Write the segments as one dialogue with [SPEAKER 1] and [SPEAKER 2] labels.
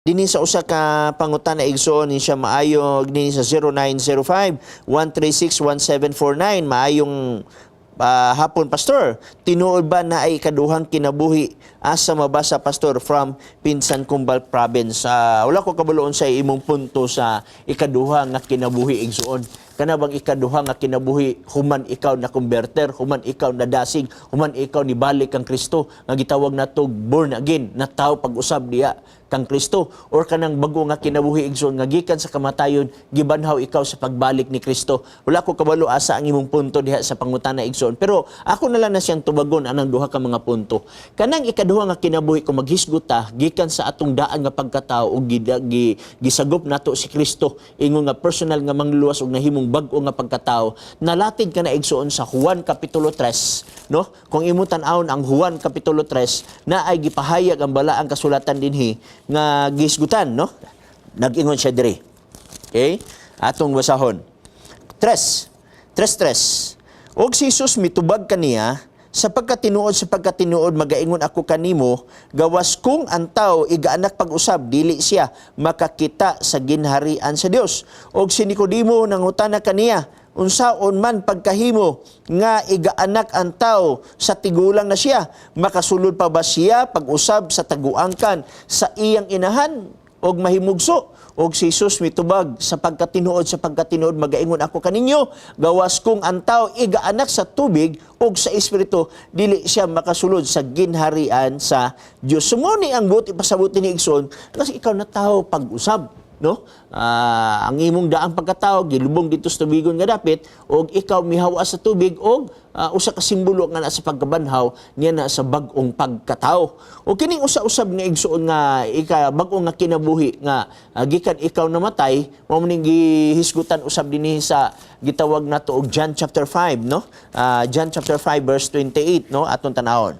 [SPEAKER 1] Dinhi sa usa ka pangutana igsoon ni siya maayo dinhi sa 0905-136-1749 maayong hapon pastor. Tinuod ba na ay ikaduhang kinabuhi asa mabasa pastor from Pinsan Cumbal Province. Wala ko kabuloon sa imong punto sa ikaduha nga kinabuhi igsoon. Kana bang ikaduha nga kinabuhi human ikaw na converter, human ikaw na dasig, human ikaw ni balik kang Kristo nga gitawag nato born again, na tawo pag-usab diya kang Kristo, or kanang bago nga kinabuhi igsoon nga gikan sa kamatayon gibanhaw ikaw sa pagbalik ni Kristo. Wala ko kabalo asa ang imong punto diha sa pangutana igsoon, pero ako na lang na siyang tubagon anang duha ka mga punto. Kanang ikaduha nga kinabuhi kung maghisguta gikan sa atong daan nga pagkatao ug gisagop nato si Kristo ingon nga personal nga mangluwas ug nahimong bag-o nga pagkatao, nalatid ka na igsoon sa Juan kapitulo 3, no? Kung imo tan-awon ang Juan kapitulo 3 na ay gipahayag ang balaang kasulatan dinhi nga gisgutan, no? Nag-ingon siya diri. Okay? Atong basahon. 3:3. Og si Jesus mitubag kaniya sapagkat tinuod magaingon ako kanimo gawas kung ang tawo igaanak pag-usab dili siya makakita sa ginharian sa Dios. Og si Nicodemo nangutana kaniya unsaon man pagkahimo nga igaanak ang tawo sa tigulang na siya, makasulod pa ba siya pag-usab sa taguangkan sa iyang inahan og mahimugso? Og si Jesus mitubag sapagkat tinuod magaingon ako kaninyo gawas kung ang tawo igaanak sa tubig og sa espiritu dili siya makasulod sa ginharian sa Dios. Sumuni ang buti pasabuti ni igsoon kasi ikaw na tawo pag-usab, no? Ang imong daang pagkatao gilubong dito sa tubigon nga dapit og ikaw mihawa sa tubig og usa ka simbolo nga na sa pagkabanhaw niya na sa bag-ong pagkatao. O kining usa-usab nga igsoon nga bag-o nga kinabuhi nga gikan ikaw namatay mao ning gihisgutan usab dinhi sa gitawag nato og John chapter 5, no? John chapter 5 verse 28, no? Atong tanawon.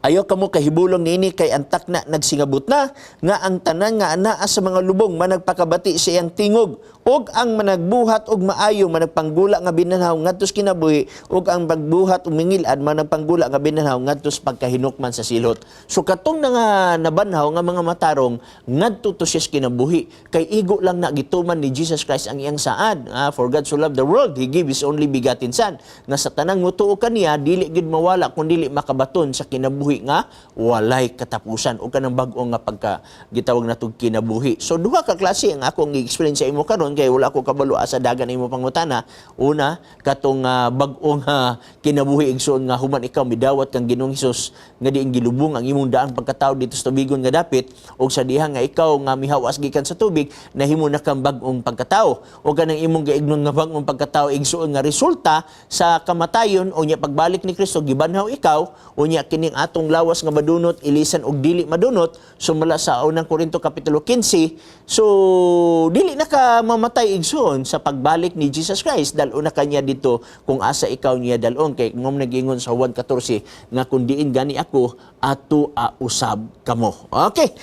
[SPEAKER 1] Ayaw kamo kahibulong niini kay antak na nagsingabot na nga ang tanan nga anaa sa mga lubong managpakabati sa iyang tingog og ang managbuhat og maayo managpanggula nga binanhaw ngadtos kinabuhi og ang pagbuhat og mingilad managpanggula nga binanhaw ngadtos pagkahinukman sa silot. So katong nga nabanhaw nga mga matarong ngadto to siya kinabuhi kay igo lang na gituman ni Jesus Christ ang iyang saad. For God so loved the world, He gave His only begotten Son, nga sa tanang mutuo kaniya dili gid mawala kun dili makabaton sa kinabuhi nga walay katapusan o kanang bag-o nga pagka gitawag natong kinabuhi. So duha ka klase ang akong i-explain sa imo karon kay wala ko kabalo sa dagan imo pangutana. Una, katong bag-o nga kinabuhi igsoon nga human ikaw midawat kang Ginoong Hesus nga diin gilubong ang imong daang pagkatao dito sa tubigon nga dapit og sa diha nga ikaw nga mihawas gikan sa tubig nahimo na kang bag-ong pagkatao o kanang imong gaignon nga bag-ong pagkatao igsoon nga resulta sa kamatayon o nya pagbalik ni Kristo gibanhaw ikaw o nya kining atong lawas nga madunot ilisan og dili madunot sumala sa unang Korinto kapitulo 15. So dili na ka mamatay igsoon sa pagbalik ni Jesus Christ dal una kanya dito kung asa ikaw niya dalon kay ngom nagingon sa Juan 14 nga kun diin gani ako ato usab kamo. Okay.